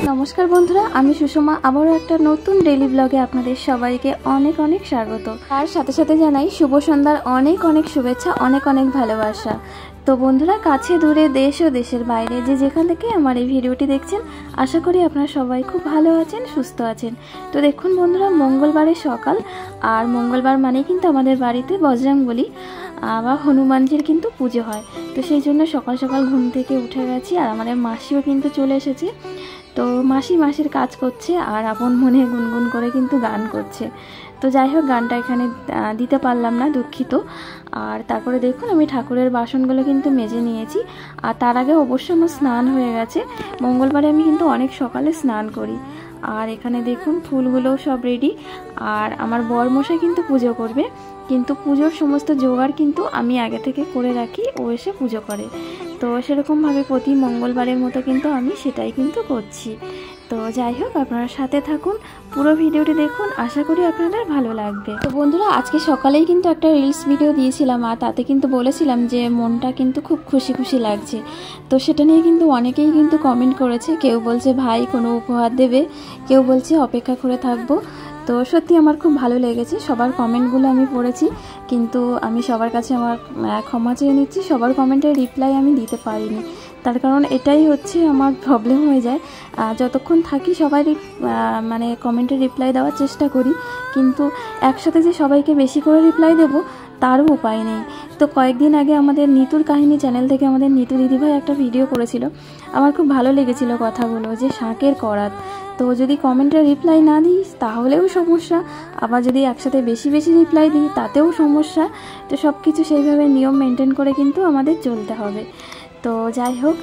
नमस्कार बंधुरा आमी सुषमा आबारो एक नतून डेली ब्लगे आपनादेर सबाइके अनेक अनेक स्वागत और साथे साथे जानाई शुभ सन्ध्यार अनेक अनेक शुभेच्छा अनेक अनेक भालोबासा। तो बंधुरा काछे दूरे देश और देशेर बाइरे जे जेखान थेके आमार एई भिडियोटी देखछेन आशा करी आपनारा सबाई खूब भालो आछेन सुस्थ आछेन। तो देखुन बंधुरा मंगलबारे सकाल और मंगलबार मानेई किन्तु आमादेर बाड़ीते बजरंगबली आबार हनुमानजिर किन्तु पुजो हय। तो सेई जोन्नो सकाल सकाल घुम थेके उठे गेছি और आमादेर मासिও किन्तु चले एसेছে। तो मासी मासिर काज करছে और आपन मने गुनगुन करे किन्तु गान करছে। तो যাই হোক গানটা এখানে দিতে পারলাম না, দুঃখিত। আর তারপরে দেখুন আমি ঠাকুরের বাসনগুলো কিন্তু মেজে নিয়েছি আর তার আগে অবশ্য আমার স্নান হয়ে গেছে। মঙ্গলবারে আমি কিন্তু অনেক সকালে স্নান করি। আর এখানে দেখুন ফুলগুলো সব রেডি আর আমার বরমশাই কিন্তু পুজো করবে, কিন্তু পুজোর সমস্ত জোগাড় কিন্তু আমি আগে থেকে করে রাখি, ও এসে পুজো করে। তো সেরকমভাবে প্রতি মঙ্গলবারের মতো কিন্তু আমি সেটাই কিন্তু করছি। তো যাই হোক আপনারা সাথে থাকুন, পুরো ভিডিওটি দেখুন, আশা করি আপনাদের ভালো লাগবে। তো বন্ধুরা আজকে সকালেই কিন্তু একটা রিলস ভিডিও দিয়েছিলাম আর তাতে কিন্তু বলেছিলাম যে মনটা কিন্তু খুব খুশি খুশি লাগছে। তো সেটা নিয়ে কিন্তু অনেকেই কিন্তু কমেন্ট করেছে, কেউ বলছে ভাই কোনো উপহার দেবে, কেউ বলছে অপেক্ষা করে থাকবো। তো সত্যি আমার খুব ভালো লেগেছে, সবার কমেন্টগুলো আমি পড়েছি, কিন্তু আমি সবার কাছে আমার ক্ষমা চেয়ে নিচ্ছি, সবার কমেন্টের রিপ্লাই আমি দিতে পারিনি। তার কারণ এটাই হচ্ছে আমার প্রবলেম হয়ে যায়, যতক্ষণ থাকি সবাই মানে কমেন্টের রিপ্লাই দেওয়ার চেষ্টা করি, কিন্তু একসাথে যে সবাইকে বেশি করে রিপ্লাই দেব তারও উপায় নেই। তো কয়েকদিন আগে আমাদের নিতুর কাহিনী চ্যানেল থেকে আমাদের নিতু দিদিভাই একটা ভিডিও করেছিল, আমার খুব ভালো লেগেছিল কথাগুলো, যে শাঁখের করাত। তো যদি কমেন্টের রিপ্লাই না দিই তাহলেও সমস্যা, আবার যদি একসাথে বেশি বেশি রিপ্লাই দিই তাতেও সমস্যা। তো সব কিছু সেইভাবে নিয়ম মেনটেন করে কিন্তু আমাদের চলতে হবে। তো যাই হোক,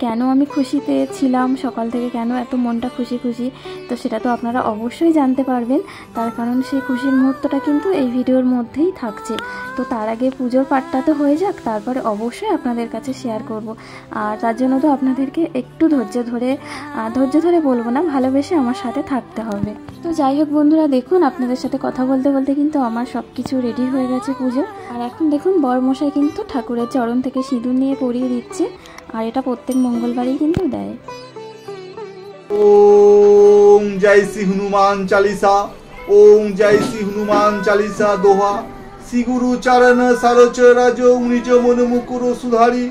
কেন আমি খুশিতে ছিলাম সকাল থেকে, কেন এত মনটা খুশি খুশি, তো সেটা তো আপনারা অবশ্যই জানতে পারবেন। তার কারণ সেই খুশির মুহূর্তটা কিন্তু এই ভিডিওর মধ্যেই থাকছে। তো তার আগে পুজোর পাঠটা তো হয়ে যাক, তারপরে অবশ্যই আপনাদের কাছে শেয়ার করব। আর তার জন্য তো আপনাদেরকে একটু ধৈর্য ধরে বলবো না, ভালোবেসে আমার সাথে থাকতে হবে। তো যাই হোক বন্ধুরা দেখুন, আপনাদের সাথে কথা বলতে বলতে কিন্তু আমার সব কিছু রেডি হয়ে গেছে পুজো। আর এখন দেখুন বরমশাই কিন্তু ঠাকুরের চরণ থেকে সিঁদুর নিয়ে পরিয়ে দিচ্ছে, আর এটা প্রত্যেক মঙ্গলবারই কিন্তু দেয়। ओम जय श्री हनुमान चालीसा, ओम जय श्री हनुमान चालीसा दोहा। श्री गुरु चरण सरोज राज निज मन मुकुर सुधारी,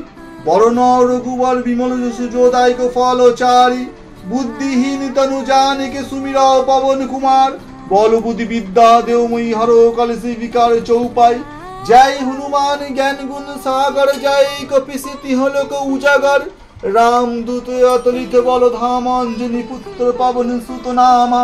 वरण रघुवर विमल यश जोदायक फल चारी। बुद्धिहीन तनु जानिके सुमिरा पवन कुमार, बल बुद्धि विद्या देवमयी हरो कलसी विकार चौपाई। जय हनुमान ज्ञान गुण सागर, जय कपिशति हलोक उजागर। रामदूत अतुलित बल धाम, अंजनी पुत्र पवन सुत नामा।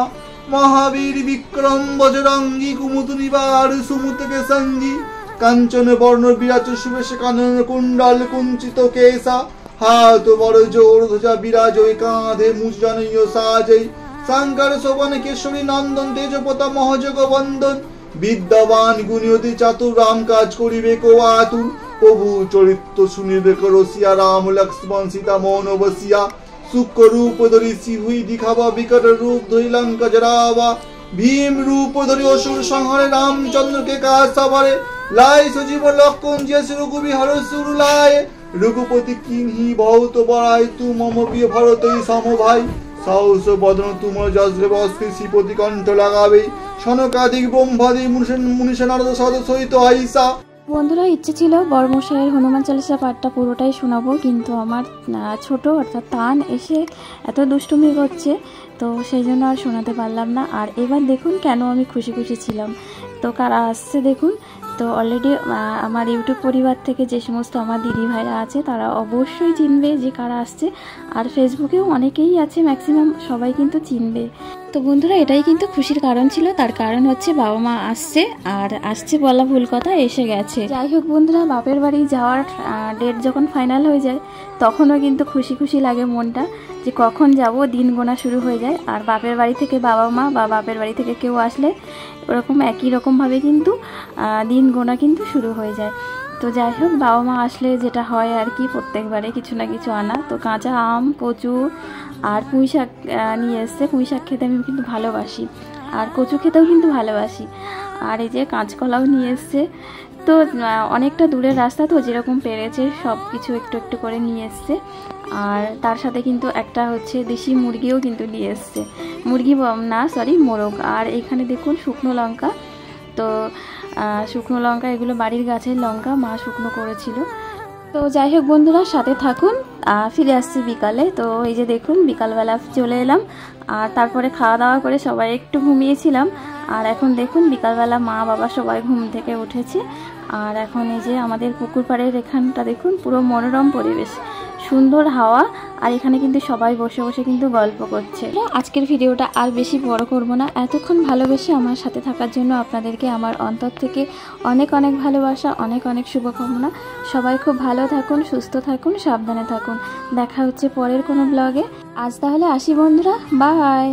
महावीर विक्रम बजरंगी, कुमुद निवार सुमुत के संगी। कांचन वर्ण विराज सुवेश, कानन कुंडल कुंचित केसा। हाथ बड़ जोर ध्वजा विराजय, कांधे मुझ जनेऊ साजै। शंकर शोभन केशरी नंदन, तेज प्रताप महजग वंदन। विद्यावान गुणी अति चातुर, राम काज करिबे को आतुर। प्रभु चरित्र सुनिबे को रसिया, राम लक्ष्मण सीता मौन बसिया। सूक्ष्म रूप धरि सिहुई दिखावा, विकट रूप धरि लंका जरावा। भीम रूप धरि असुर संहारे, रामचंद्र के काज सवारे। लाई सजीव लक्ष्मण जय रघुबीर सुर लाए। रघुपति किन्ही बहुत बड़ाई, तू मम प्रिय भरत सम भाई। साहस बदन तुमर जस श्रीपति कंठ लगावे। सनकादिक ब्रह्मादि मुनिषा नारद सद सहित आईसा। বন্ধুরা ইচ্ছে ছিল বরমশাইয়ের হনুমান চালিসা পাঠটা পুরোটাই শোনাবো, কিন্তু আমার ছোট অর্থাৎ তান এসে এত দুষ্টুমি করছে, তো সেই জন্য আর শোনাতে পারলাম না। আর এবার দেখুন কেন আমি খুশি খুশি ছিলাম, তো কারা আসছে দেখুন। তো অলরেডি আমার ইউটিউব পরিবার থেকে যে সমস্ত আমার দিদি ভাইরা আছে তারা অবশ্যই চিনবে যে কারা আসছে, আর ফেসবুকেও অনেকেই আছে, ম্যাক্সিমাম সবাই কিন্তু চিনবে। তো বন্ধুরা এটাই কিন্তু খুশির কারণ ছিল, তার কারণ হচ্ছে বাবা মা আসছে, আর আসছে বলা ভুল কথা, এসে গেছে। যাই হোক বন্ধুরা, বাপের বাড়ি যাওয়ার ডেট যখন ফাইনাল হয়ে যায় তখনও কিন্তু খুশি খুশি লাগে মনটা, যে কখন যাব, দিন গোনা শুরু হয়ে যায়। আর বাপের বাড়ি থেকে বাবা মা বা বাপের বাড়ি থেকে কেউ আসলে ওরকম একই রকমভাবে কিন্তু দিন গোনা কিন্তু শুরু হয়ে যায়। তো যাই হোক, বাবা মা আসলে যেটা হয় আর কি, প্রত্যেকবারে কিছু না কিছু আনা। তো কাঁচা আম, কচু আর পুঁই শাক নিয়ে এসছে। পুঁই শাক খেতে আমি কিন্তু ভালোবাসি, আর কচু খেতেও কিন্তু ভালোবাসি। আর এই যে কাঁচকলাও নিয়ে এসছে। তো অনেকটা দূরের রাস্তা, তো যেরকম পেরেছে সব কিছু একটু একটু করে নিয়ে এসছে। আর তার সাথে কিন্তু একটা হচ্ছে দেশি মুরগিও কিন্তু নিয়ে এসছে, মুরগি না সরি মোরগ। আর এখানে দেখুন শুকনো লঙ্কা, তো শুকনো লঙ্কা এগুলো বাড়ির গাছের লঙ্কা, মা শুকনো করেছিল। তো যাই হোক বন্ধুরা, সাথে থাকুন, ফিরে আসছি বিকালে। তো এই যে দেখুন বিকালবেলা চলে এলাম, আর তারপরে খাওয়া দাওয়া করে সবাই একটু ঘুমিয়েছিলাম। আর এখন দেখুন বিকালবেলা মা বাবা সবাই ঘুম থেকে উঠেছে। আর এখন এই যে আমাদের পুকুর পাড়ের এখানটা দেখুন, পুরো মনোরম পরিবেশ, সুন্দর হাওয়া, আর এখানে কিন্তু সবাই বসে বসে কিন্তু গল্প করছে। আজকের ভিডিওটা আর বেশি বড় করব না। এতক্ষণ ভালোবেসে আমার সাথে থাকার জন্য আপনাদেরকে আমার অন্তর থেকে অনেক অনেক ভালোবাসা, অনেক অনেক শুভকামনা। সবাই খুব ভালো থাকুন, সুস্থ থাকুন, সাবধানে থাকুন। দেখা হচ্ছে পরের কোনো ব্লগে। আজ তাহলে আসি বন্ধুরা, বাই।